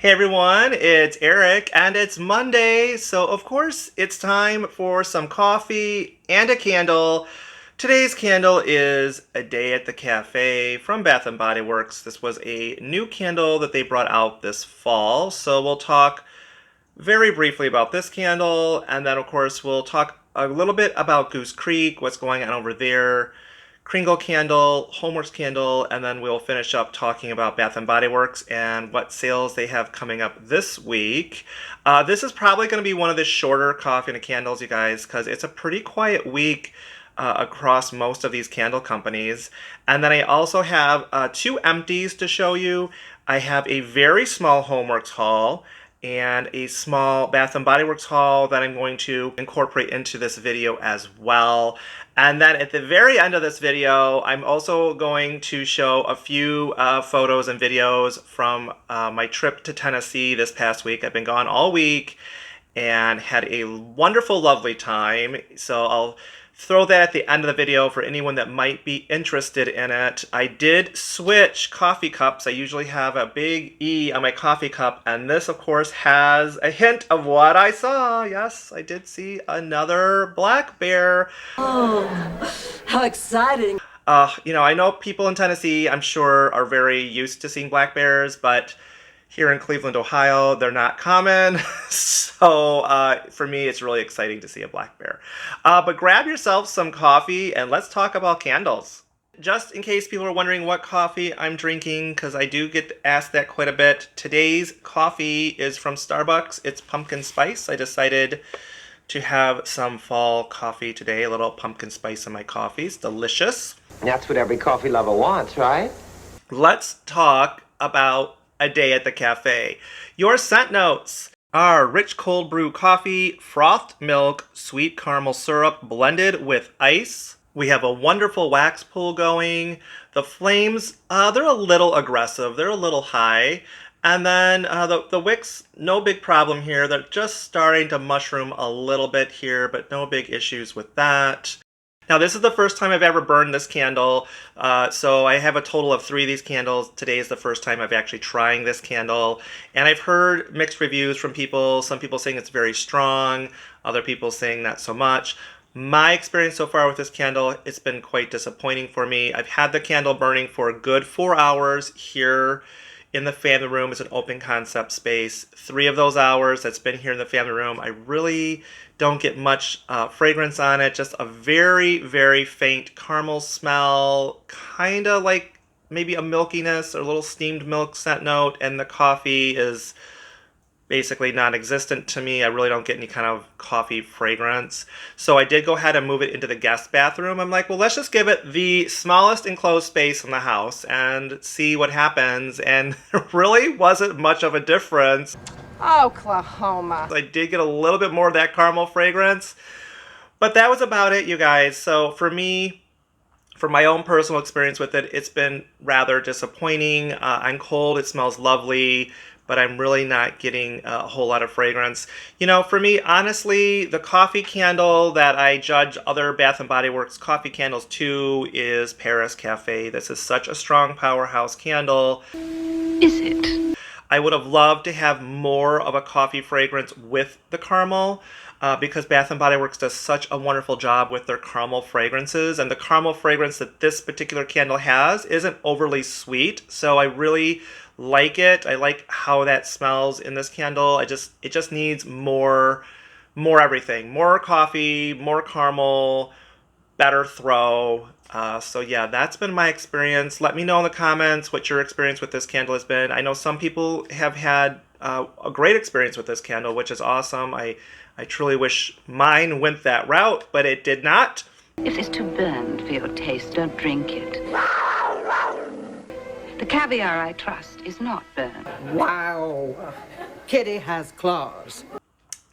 Hey everyone, it's Eric and it's Monday, so of course it's time for some coffee and a candle. Today's candle is A Day at the Cafe from Bath & Body Works. This was a new candle that they brought out this fall, so we'll talk very briefly about this candle, and then of course we'll talk a little bit about Goose Creek, what's going on over there, Kringle Candle, HomeWorx Candle, and then we'll finish up talking about Bath & Body Works and what sales they have coming up this week. This is probably going to be one of the shorter coffee and candles, you guys, because it's a pretty quiet week across most of these candle companies. And then I also have two empties to show you. I have a very small HomeWorx haul and a small Bath & Body Works haul that I'm going to incorporate into this video as well. And then at the very end of this video, I'm also going to show a few photos and videos from my trip to Tennessee this past week. I've been gone all week and had a wonderful, lovely time. So I'll throw that at the end of the video for anyone that might be interested in it. I did switch coffee cups. I usually have a big E on my coffee cup, and this of course has a hint of what I saw. Yes, I did see another black bear. Oh, how exciting. I know people in Tennessee, I'm sure, are very used to seeing black bears, but here in Cleveland, Ohio, they're not common. So for me, it's really exciting to see a black bear. But grab yourself some coffee and let's talk about candles. Just in case people are wondering what coffee I'm drinking, because I do get asked that quite a bit. Today's coffee is from Starbucks. It's pumpkin spice. I decided to have some fall coffee today, a little pumpkin spice in my coffee. It's delicious. That's what every coffee lover wants, right? Let's talk about A Day at the Cafe. Your scent notes are rich cold brew coffee, frothed milk, sweet caramel syrup blended with ice. We have a wonderful wax pool going. The flames, they're a little aggressive. They're a little high. And then the wicks, no big problem here. They're just starting to mushroom a little bit here, but no big issues with that. Now, this is the first time I've ever burned this candle, so I have a total of 3 of these candles. Today is the first time I've actually trying this candle, and I've heard mixed reviews from people. Some people saying it's very strong, other people saying not so much. My experience so far with this candle, it's been quite disappointing for me. I've had the candle burning for a good 4 hours here in the family room. It's an open concept space. 3 of those hours that's been here in the family room, I really don't get much fragrance on it. Just a very, very faint caramel smell, kind of like maybe a milkiness or a little steamed milk scent note, and the coffee is basically non-existent to me. I really don't get any kind of coffee fragrance. So I did go ahead and move it into the guest bathroom. I'm like, well, let's just give it the smallest enclosed space in the house and see what happens. And there really wasn't much of a difference. Oklahoma. I did get a little bit more of that caramel fragrance, but that was about it, you guys. So for me, for my own personal experience with it, it's been rather disappointing. I'm cold, it smells lovely, but I'm really not getting a whole lot of fragrance. For me, honestly, the coffee candle that I judge other Bath & Body Works coffee candles to is Paris Cafe. This is such a strong powerhouse candle. Is it? I would have loved to have more of a coffee fragrance with the caramel because Bath & Body Works does such a wonderful job with their caramel fragrances. And the caramel fragrance that this particular candle has isn't overly sweet. So I really like it. I like how that smells in this candle. It just needs more everything. More coffee, more caramel, better throw. So yeah, that's been my experience. Let me know in the comments what your experience with this candle has been. I know some people have had a great experience with this candle, which is awesome. I truly wish mine went that route, but it did not. If it's too burned for your taste, don't drink it. The caviar I trust is not burned. Wow. Kitty has claws.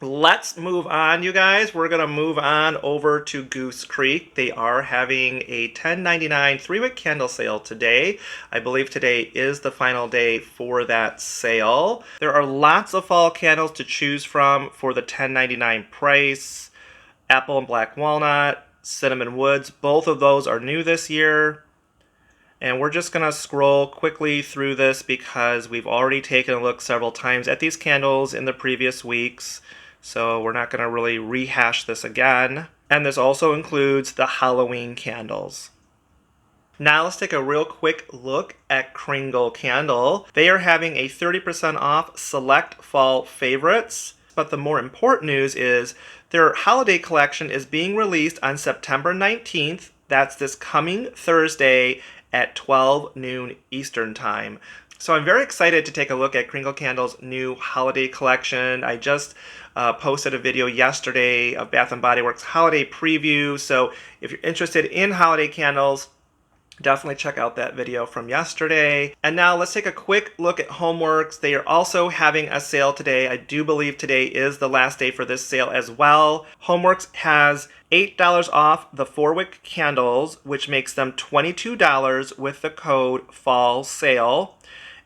Let's move on, you guys. We're going to move on over to Goose Creek. They are having a $10.99 3-wick candle sale today. I believe today is the final day for that sale. There are lots of fall candles to choose from for the $10.99 price. Apple and black walnut, cinnamon woods, both of those are new this year. And we're just going to scroll quickly through this because we've already taken a look several times at these candles in the previous weeks. So we're not going to really rehash this again. And this also includes the Halloween candles. Now let's take a real quick look at Kringle Candle. They are having a 30% off select fall favorites. But the more important news is their holiday collection is being released on September 19th. That's this coming Thursday at 12 noon Eastern Time. So I'm very excited to take a look at Kringle Candle's new holiday collection. I just posted a video yesterday of Bath & Body Works holiday preview. So if you're interested in holiday candles, definitely check out that video from yesterday. And now let's take a quick look at HomeWorx. They are also having a sale today. I do believe today is the last day for this sale as well. HomeWorx has $8 off the 4-wick candles, which makes them $22 with the code fall sale.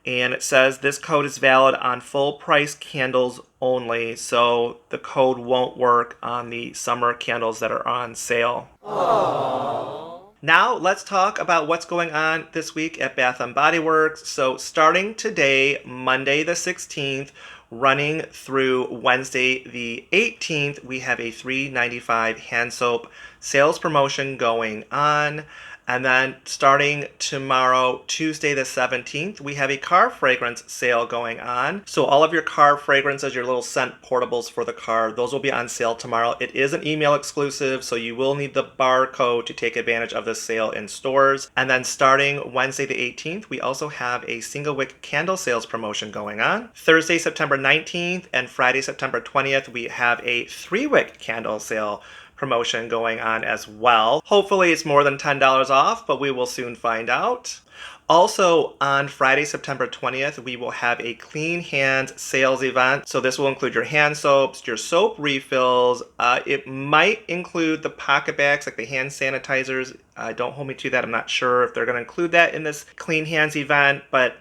And it says this code is valid on full price candles only, so the code won't work on the summer candles that are on sale. Aww. Now let's talk about what's going on this week at Bath & Body Works. So starting today, Monday the 16th, running through Wednesday the 18th, we have a $3.95 hand soap sales promotion going on. And then starting tomorrow, Tuesday the 17th, we have a car fragrance sale going on. So all of your car fragrances, your little scent portables for the car, those will be on sale tomorrow. It is an email exclusive, so you will need the barcode to take advantage of this sale in stores. And then starting Wednesday the 18th, we also have a single wick candle sales promotion going on. Thursday, September 19th and Friday, September 20th, we have a 3-wick candle sale promotion going on as well. Hopefully it's more than $10 off, but we will soon find out. Also on Friday, September 20th, we will have a clean hands sales event. So this will include your hand soaps, your soap refills. It might include the pocket bags, like the hand sanitizers. Don't hold me to that. I'm not sure if they're going to include that in this clean hands event, but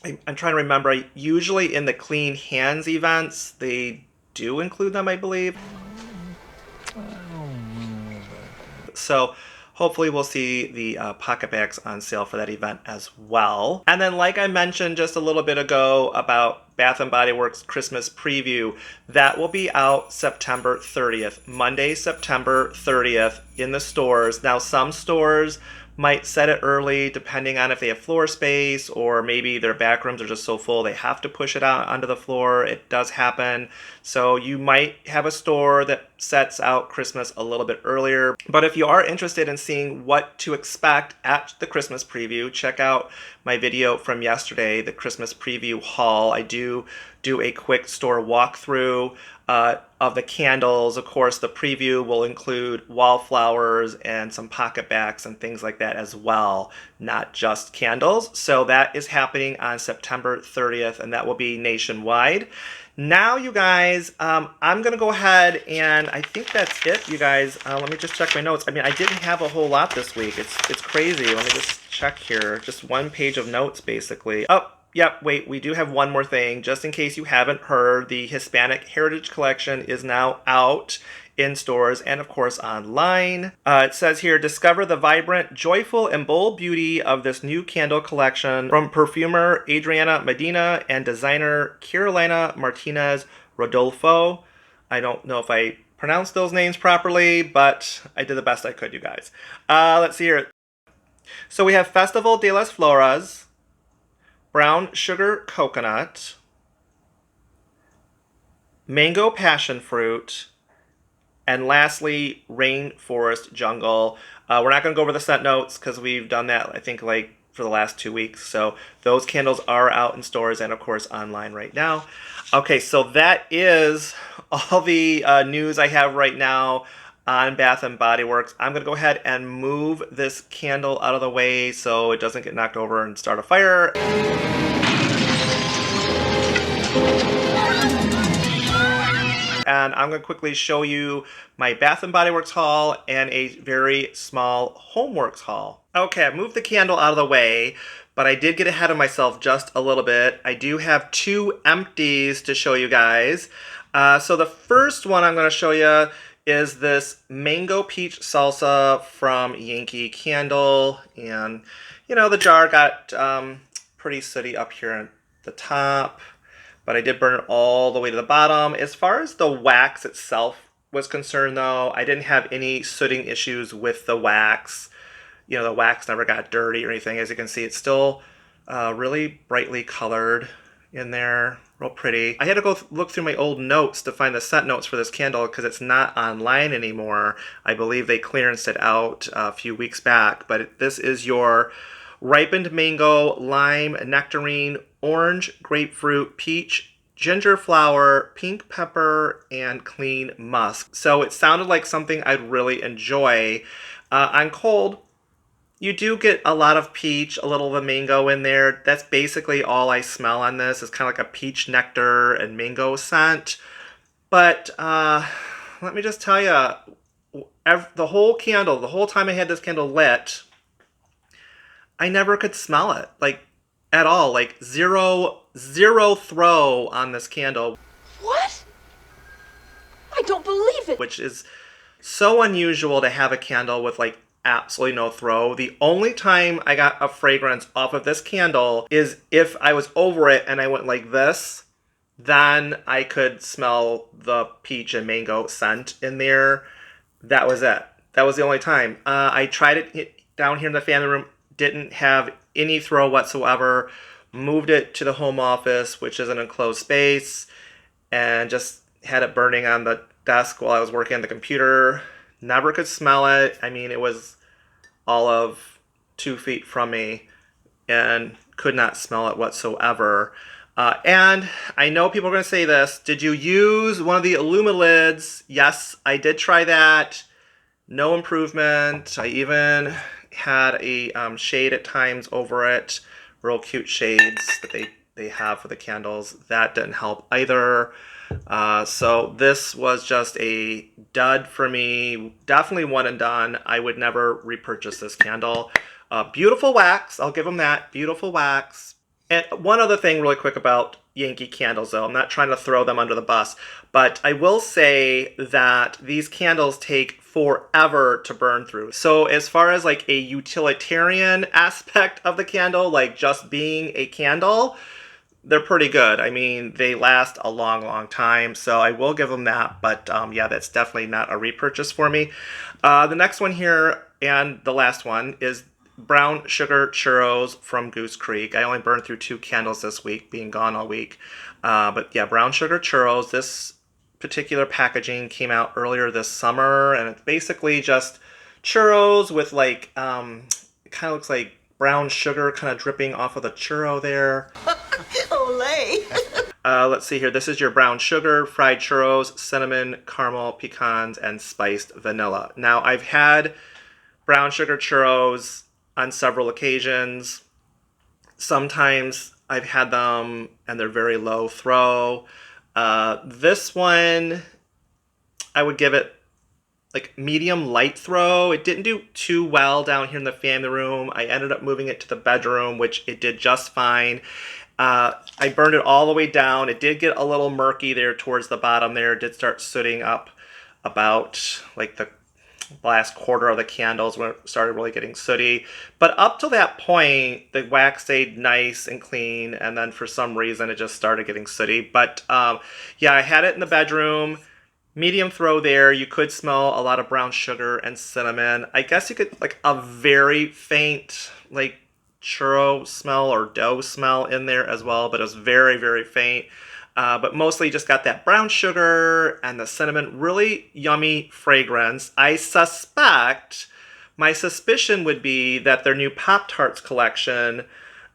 I'm trying to remember. Usually in the clean hands events, they do include them, I believe. So hopefully we'll see the pocket bags on sale for that event as well. And then like I mentioned just a little bit ago about Bath & Body Works Christmas preview, that will be out September 30th, Monday, September 30th in the stores. Now some stores might set it early depending on if they have floor space or maybe their back rooms are just so full they have to push it out onto the floor. It does happen. So you might have a store that sets out Christmas a little bit earlier. But if you are interested in seeing what to expect at the Christmas preview, check out my video from yesterday, the Christmas preview haul. I do a quick store walkthrough of the candles. Of course, the preview will include wallflowers and some pocket bags and things like that as well, not just candles. So that is happening on September 30th, and that will be nationwide. Now, you guys, I'm going to go ahead and I think that's it, you guys. Let me just check my notes. I mean, I didn't have a whole lot this week. It's crazy. Let me just check here. Just one page of notes, basically. Oh, yep, wait, we do have one more thing. Just in case you haven't heard, the Hispanic Heritage Collection is now out in stores and of course online. It says here, discover the vibrant, joyful, and bold beauty of this new candle collection from perfumer Adriana Medina and designer Carolina Martinez Rodolfo. I don't know if I pronounced those names properly, but I did the best I could, you guys. Let's see here. So we have Festival de las Flores, Brown Sugar Coconut, Mango Passion Fruit, and lastly, Rainforest Jungle. We're not going to go over the scent notes because we've done that, I think, like for the last 2 weeks. So those candles are out in stores and, of course, online right now. Okay, so that is all the news I have right now on Bath & Body Works. I'm going to go ahead and move this candle out of the way so it doesn't get knocked over and start a fire. And I'm going to quickly show you my Bath & Body Works haul and a very small HomeWorx haul. Okay, I moved the candle out of the way, but I did get ahead of myself just a little bit. I do have 2 empties to show you guys. So the first one I'm going to show you is this mango peach salsa from Yankee Candle. And, the jar got pretty sooty up here at the top, but I did burn it all the way to the bottom. As far as the wax itself was concerned, though, I didn't have any sooting issues with the wax. The wax never got dirty or anything. As you can see, it's still really brightly colored in there, real pretty. I had to go look through my old notes to find the scent notes for this candle because it's not online anymore. I believe they clearanced it out a few weeks back, but this is your ripened mango, lime, nectarine, orange, grapefruit, peach, ginger flower, pink pepper, and clean musk. So it sounded like something I'd really enjoy. On cold, you do get a lot of peach, a little of the mango in there. That's basically all I smell on this. It's kind of like a peach nectar and mango scent. But let me just tell you, the whole candle, the whole time I had this candle lit, I never could smell it, like at all. Like zero throw on this candle. What? I don't believe it. Which is so unusual to have a candle with like absolutely no throw. The only time I got a fragrance off of this candle is if I was over it and I went like this, then I could smell the peach and mango scent in there. That was it. That was the only time. I tried it down here in the family room, didn't have any throw whatsoever. Moved it to the home office, which is an enclosed space, and just had it burning on the desk while I was working on the computer. Never could smell it. I mean, it was all of 2 feet from me and could not smell it whatsoever. And I know people are going to say this. Did you use one of the Illumilids? Yes, I did try that. No improvement. I even had a shade at times over it. Real cute shades that they have for the candles. That didn't help either. So this was just a dud for me. Definitely one and done. I would never repurchase this candle. Beautiful wax. I'll give them that. Beautiful wax. And one other thing really quick about Yankee candles, though. I'm not trying to throw them under the bus, but I will say that these candles take forever to burn through. So as far as like a utilitarian aspect of the candle, like just being a candle, they're pretty good. I mean, they last a long, long time, so I will give them that. But yeah, that's definitely not a repurchase for me. The next one here, and the last one, is brown sugar churros from Goose Creek. I only burned through 2 candles this week, being gone all week. But yeah, brown sugar churros. This particular packaging came out earlier this summer, and it's basically just churros with like, it kind of looks like brown sugar kind of dripping off of the churro there. Olay! Let's see here. This is your brown sugar, fried churros, cinnamon, caramel, pecans, and spiced vanilla. Now, I've had brown sugar churros on several occasions. Sometimes I've had them and they're very low throw. This one, I would give it like medium light throw. It didn't do too well down here in the family room. I ended up moving it to the bedroom, which it did just fine. I burned it all the way down. It did get a little murky there towards the bottom there. It did start sooting up about like the last quarter of the candles when it started really getting sooty. But up to that point, the wax stayed nice and clean, and then for some reason it just started getting sooty. But yeah, I had it in the bedroom. Medium throw there. You could smell a lot of brown sugar and cinnamon. I guess you could like a very faint like churro smell or dough smell in there as well, but it was very, very faint. But mostly just got that brown sugar and the cinnamon, really yummy fragrance. I suspect, my suspicion would be that their new Pop-Tarts collection,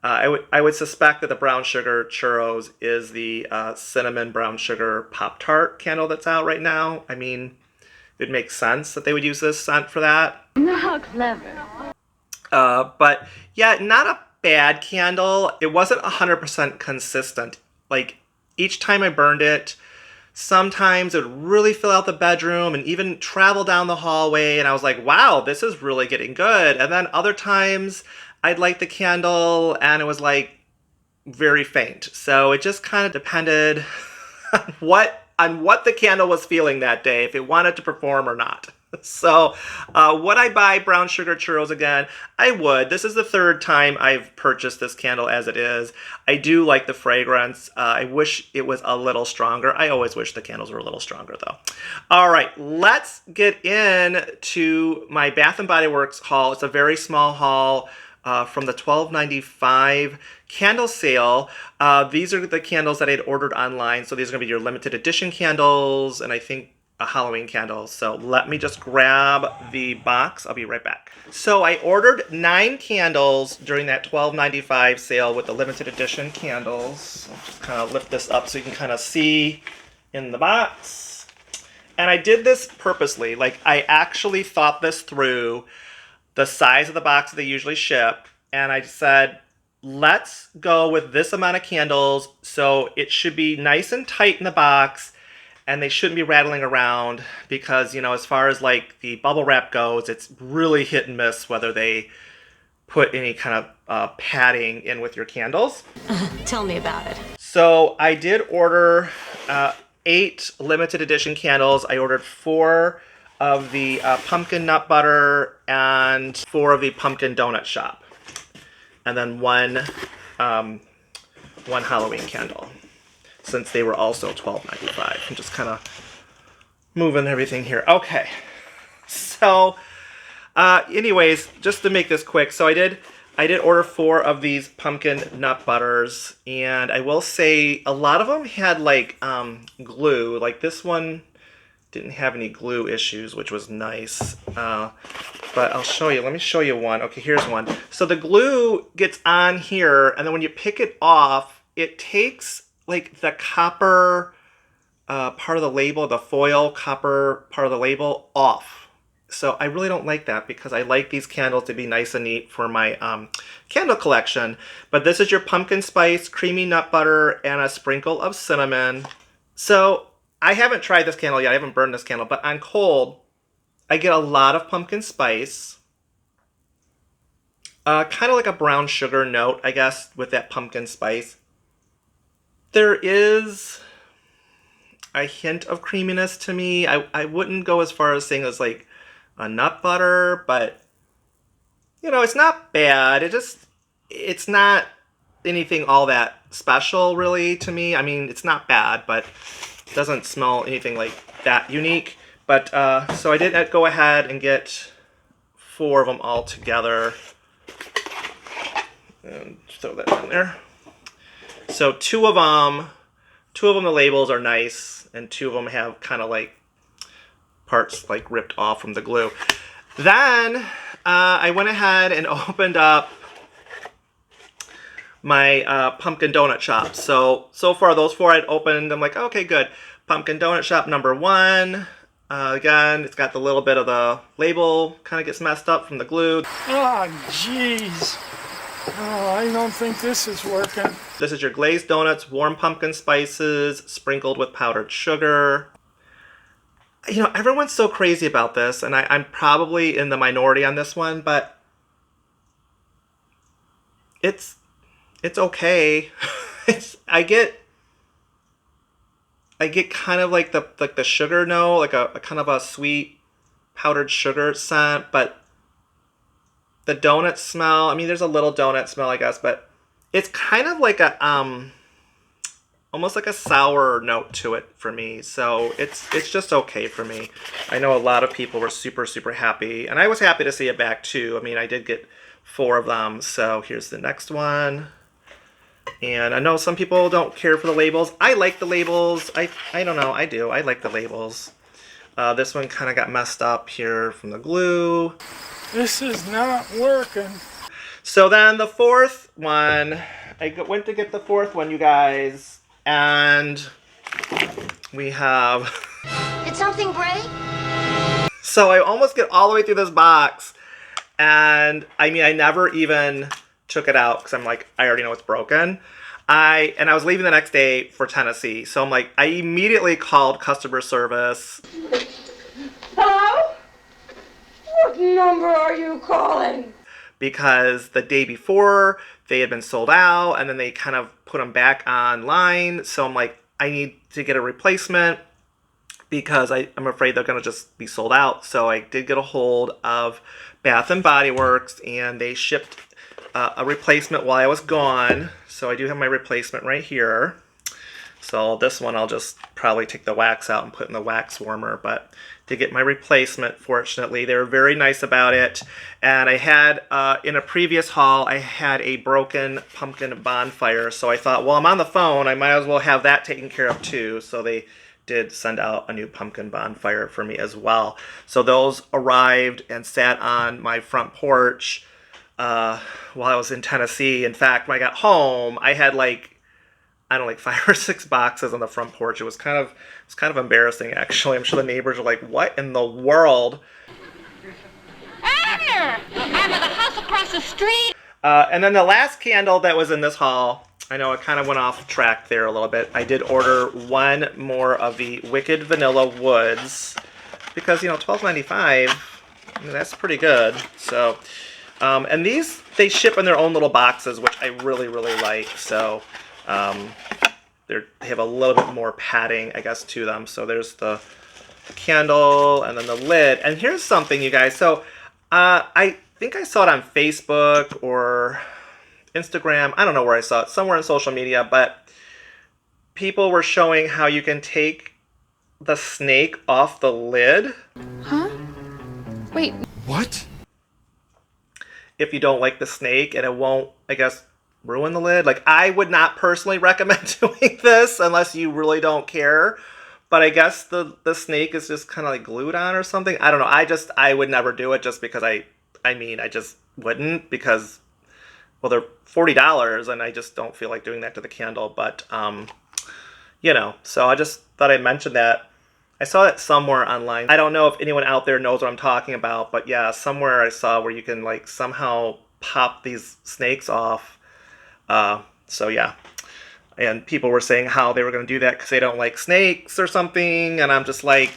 I would suspect that the brown sugar churros is the cinnamon brown sugar Pop-Tart candle that's out right now. I mean, it would make sense that they would use this scent for that. How clever. But yeah, not a bad candle. It wasn't 100% consistent. Like, each time I burned it, sometimes it would really fill out the bedroom and even travel down the hallway, and I was like, wow, this is really getting good. And then other times I'd light the candle and it was like very faint. So it just kind of depended on what on what the candle was feeling that day, if it wanted to perform or not. So, would I buy brown sugar churros again? I would. This is the third time I've purchased this candle as it is. I do like the fragrance. I wish it was a little stronger. I always wish the candles were a little stronger, though. All right, let's get into my Bath & Body Works haul. It's a very small haul from the $12.95 candle sale. These are the candles that I had ordered online. So these are going to be your limited edition candles, and I think a Halloween candle. So let me just grab the box. I'll be right back. So I ordered 9 candles during that $12.95 sale with the limited edition candles. I'll just kind of lift this up so you can kind of see in the box. And I did this purposely. Like, I actually thought this through, the size of the box that they usually ship. And I said, let's go with this amount of candles. So it should be nice and tight in the box, and they shouldn't be rattling around because, you know, as far as like the bubble wrap goes, it's really hit and miss whether they put any kind of padding in with your candles. Tell me about it. So I did order 8 limited edition candles. I ordered 4 of the pumpkin nut butter and 4 of the pumpkin donut shop, and then one Halloween candle, since they were also $12.95. I'm just kind of moving everything here. Okay, so anyways, just to make this quick, so I did order 4 of these pumpkin nut butters, and I will say a lot of them had like glue. Like this one didn't have any glue issues, which was nice. But I'll show you. Let me show you one. Okay, here's one. So the glue gets on here, and then when you pick it off, it takes like the copper part of the label, the foil copper part of the label off. So I really don't like that because I like these candles to be nice and neat for my candle collection. But this is your pumpkin spice, creamy nut butter, and a sprinkle of cinnamon. So I haven't tried this candle yet. I haven't burned this candle, but on cold, I get a lot of pumpkin spice. Kind of like a brown sugar note, I guess, with that pumpkin spice. There is a hint of creaminess to me. I wouldn't go as far as saying it's like a nut butter, but, you know, it's not bad. It's not anything all that special, really, to me. I mean, it's not bad, but it doesn't smell anything like that unique. But, so I did go ahead and get 4 of them all together. And throw that in there. So 2 of them, the labels are nice, and 2 of them have kind of like parts like ripped off from the glue. Then I went ahead and opened up my pumpkin donut shop. So far those 4 I'd opened. I'm like, okay, good. Pumpkin donut shop number 1. Again, it's got the little bit of the label kind of gets messed up from the glue. Oh, jeez. Oh, I don't think this is working. This is your glazed donuts, warm pumpkin spices, sprinkled with powdered sugar. You know, everyone's so crazy about this, and I'm probably in the minority on this one, but it's okay. I get kind of like the sugar note, like a kind of a sweet powdered sugar scent, but the donut smell, I mean, there's a little donut smell, I guess, but it's kind of like a almost like a sour note to it for me. So it's just okay for me. I know a lot of people were super, super happy, and I was happy to see it back too. I mean, I did get 4 of them. So here's the next one. And I know some people don't care for the labels. I like the labels. I don't know. I do. I like the labels. This one kind of got messed up here from the glue. This is not working. So then the 4th one, I went to get the 4th one, you guys, and we have... Did something break? So I almost get all the way through this box, and I mean, I never even took it out because I'm like, I already know it's broken. I was leaving the next day for Tennessee, so I'm like, I immediately called customer service. Hello? What number are you calling? Because the day before they had been sold out, and then they kind of put them back online. So I'm like, I need to get a replacement. because I'm afraid they're going to just be sold out. So I did get a hold of Bath and Body Works, and they shipped a replacement while I was gone. So I do have my replacement right here. So this one I'll just probably take the wax out and put in the wax warmer, but to get my replacement, fortunately, they were very nice about it. And I had, in a previous haul, I had a broken pumpkin bonfire, so I thought, well, I'm on the phone, I might as well have that taken care of too. So they did send out a new pumpkin bonfire for me as well. So those arrived and sat on my front porch while I was in Tennessee. In fact, when I got home, I had like 5 or 6 boxes on the front porch. It was kind of embarrassing, actually. I'm sure the neighbors were like, "What in the world?" Abner! I'm at the house across the street. And then the last candle that was in this haul, I know I kind of went off track there a little bit. I did order one more of the Wicked Vanilla Woods because, $12.95, I mean, that's pretty good. So, and these, they ship in their own little boxes, which I really, really like. So, they have a little bit more padding, I guess, to them. So there's the candle and then the lid. And here's something, you guys. So I think I saw it on Facebook or Instagram. I don't know where I saw it. Somewhere on social media. But people were showing how you can take the snake off the lid. Huh? Wait. What? If you don't like the snake, and it won't, I guess, ruin the lid. Like, I would not personally recommend doing this unless you really don't care. But I guess the snake is just kind of like glued on or something. I don't know. I would never do it just because I just wouldn't, because, well, they're $40 and I just don't feel like doing that to the candle. But, so I just thought I'd mention that. I saw it somewhere online. I don't know if anyone out there knows what I'm talking about, but yeah, somewhere I saw where you can like somehow pop these snakes off. So yeah, and people were saying how they were going to do that because they don't like snakes or something, and I'm just like,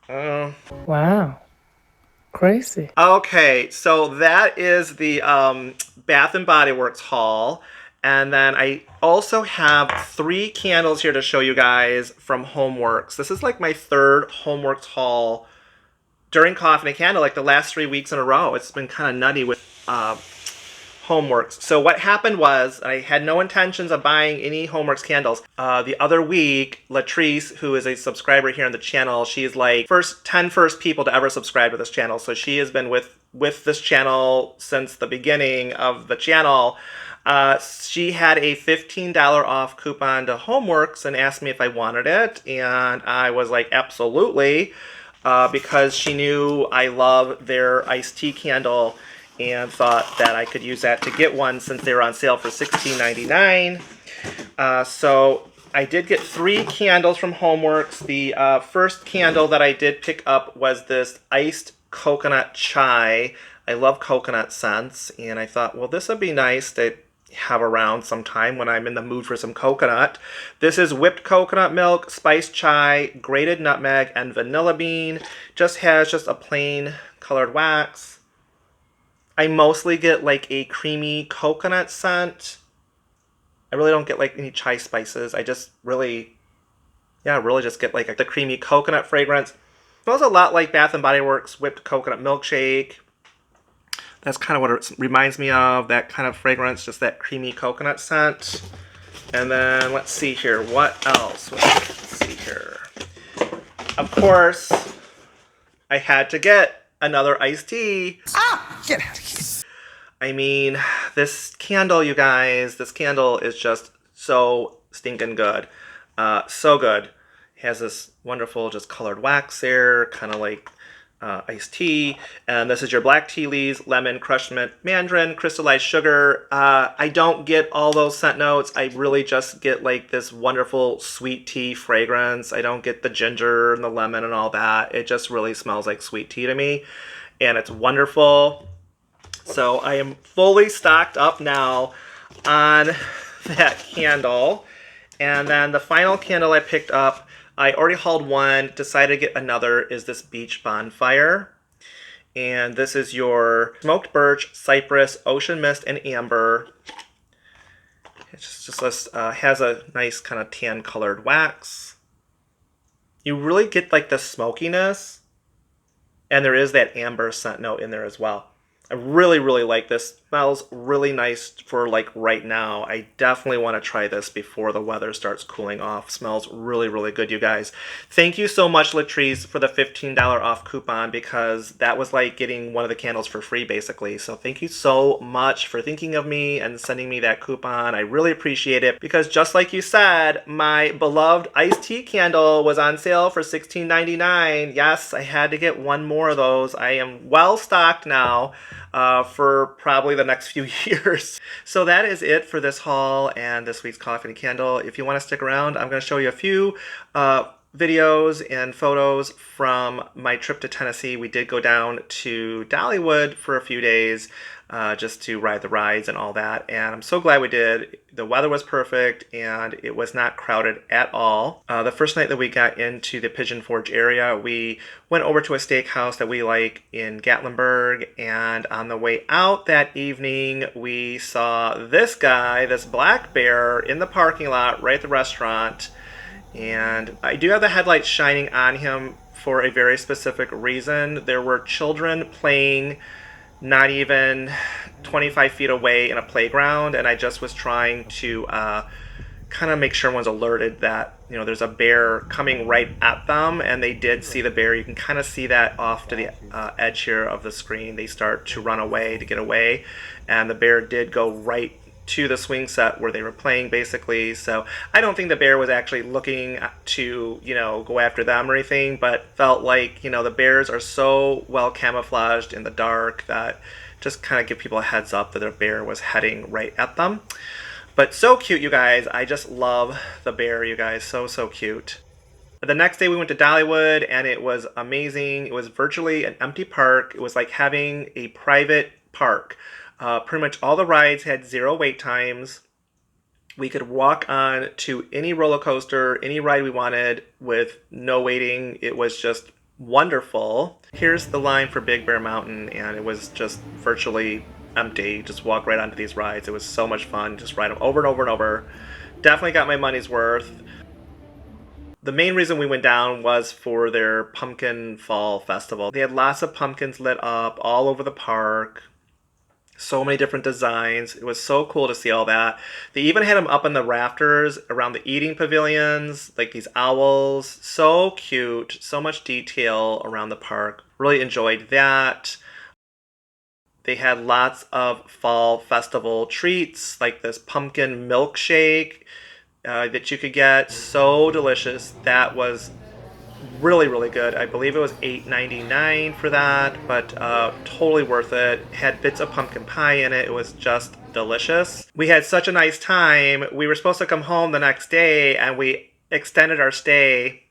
wow, crazy. Okay, so that is the Bath and Body Works haul, and then I also have 3 candles here to show you guys from HomeWorx. This is like my 3rd HomeWorx haul during Coffee and a Candle, like the last 3 weeks in a row. It's been kind of nutty with HomeWorx. So what happened was, I had no intentions of buying any HomeWorx candles. The other week, Latrice, who is a subscriber here on the channel, she's like 10 first people to ever subscribe to this channel. So she has been with this channel since the beginning of the channel. She had a $15 off coupon to HomeWorx and asked me if I wanted it. And I was like, absolutely, because she knew I love their iced tea candle, and thought that I could use that to get one since they were on sale for $16.99. So I did get 3 candles from HomeWorx. The first candle that I did pick up was this iced coconut chai. I love coconut scents, and I thought, well, this would be nice to have around sometime when I'm in the mood for some coconut. This is whipped coconut milk, spiced chai, grated nutmeg, and vanilla bean. Just has a plain colored wax. I mostly get like a creamy coconut scent. I really don't get like any chai spices. I just really just get like the creamy coconut fragrance. It smells a lot like Bath & Body Works whipped coconut milkshake. That's kind of what it reminds me of, that kind of fragrance, just that creamy coconut scent. And then let's see here, what else? Let's see here. Of course, I had to get another iced tea. Get out of here. I mean, this candle, you guys, this candle is just so stinking good. So good. It has this wonderful just colored wax there, kind of like iced tea. And this is your black tea leaves, lemon, crushed mint, mandarin, crystallized sugar. I don't get all those scent notes. I really just get like this wonderful sweet tea fragrance. I don't get the ginger and the lemon and all that. It just really smells like sweet tea to me. And it's wonderful. So I am fully stocked up now on that candle. And then the final candle I picked up, I already hauled one, decided to get another, is this Beach Bonfire. And this is your smoked birch, cypress, ocean mist, and amber. It just has a nice kind of tan colored wax. You really get like the smokiness, and there is that amber scent note in there as well. I really, really like this. Smells really nice for like right now. I definitely want to try this before the weather starts cooling off. Smells really, really good, you guys. Thank you so much, Latrice, for the $15 off coupon, because that was like getting one of the candles for free, basically. So thank you so much for thinking of me and sending me that coupon. I really appreciate it, because just like you said, my beloved iced tea candle was on sale for $16.99. Yes, I had to get one more of those. I am well stocked now for probably the next few years. So that is it for this haul and this week's Coffee and Candle. If you want to stick around, I'm going to show you a few videos and photos from my trip to Tennessee. We did go down to DollyWood for a few days just to ride the rides and all that, and I'm so glad we did. The weather was perfect and it was not crowded at all. The first night that we got into the Pigeon Forge area, we went over to a steakhouse that we like in Gatlinburg, and on the way out that evening we saw this guy, this black bear, in the parking lot right at the restaurant. And I do have the headlights shining on him for a very specific reason. There were children playing not even 25 feet away in a playground, and I just was trying to kind of make sure everyone's alerted that, you know, there's a bear coming right at them, and they did see the bear. You can kind of see that off to the edge here of the screen. They start to run away to get away, and the bear did go right to the swing set where they were playing, basically. So I don't think the bear was actually looking to, you know, go after them or anything, but felt like, you know, the bears are so well camouflaged in the dark that just kind of give people a heads up that the bear was heading right at them. But so cute, you guys. I just love the bear, you guys. So, so cute. The next day we went to DollyWood, and it was amazing. It was virtually an empty park. It was like having a private park. Pretty much all the rides had 0 wait times. We could walk on to any roller coaster, any ride we wanted with no waiting. It was just wonderful. Here's the line for Big Bear Mountain, and it was just virtually empty. Just walk right onto these rides. It was so much fun. Just ride them over and over and over. Definitely got my money's worth. The main reason we went down was for their Pumpkin Fall Festival. They had lots of pumpkins lit up all over the park. So many different designs. It was so cool to see all that. They even had them up in the rafters around the eating pavilions, like these owls. So cute. So much detail around the park. Really enjoyed that. They had lots of fall festival treats, like this pumpkin milkshake that you could get. So delicious. That was really, really good. I believe it was $8.99 for that, but totally worth it. Had bits of pumpkin pie in it. It was just delicious. We had such a nice time. We were supposed to come home the next day, and we extended our stay.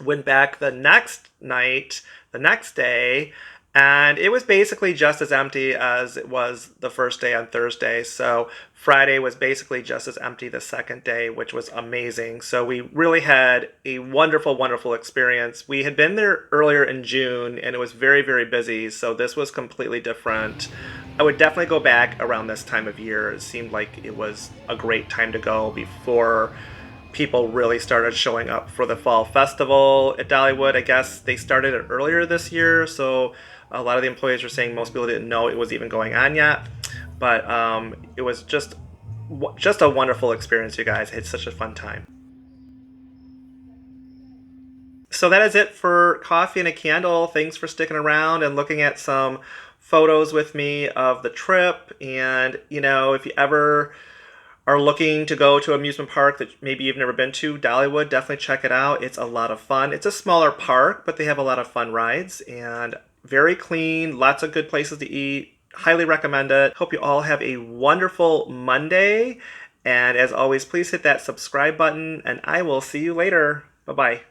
Went back the next night, the next day, and it was basically just as empty as it was the first day on Thursday. So Friday was basically just as empty the second day, which was amazing. So we really had a wonderful, wonderful experience. We had been there earlier in June, and it was very, very busy. So this was completely different. I would definitely go back around this time of year. It seemed like it was a great time to go before people really started showing up for the fall festival at DollyWood. I guess they started it earlier this year, so a lot of the employees were saying most people didn't know it was even going on yet. But it was just a wonderful experience, you guys. I had such a fun time. So that is it for Coffee and a Candle. Thanks for sticking around and looking at some photos with me of the trip. And, you know, if you ever are looking to go to an amusement park that maybe you've never been to, DollyWood, definitely check it out. It's a lot of fun. It's a smaller park, but they have a lot of fun rides and very clean, lots of good places to eat. Highly recommend it. Hope you all have a wonderful Monday. And as always, please hit that subscribe button, and I will see you later. Bye-bye.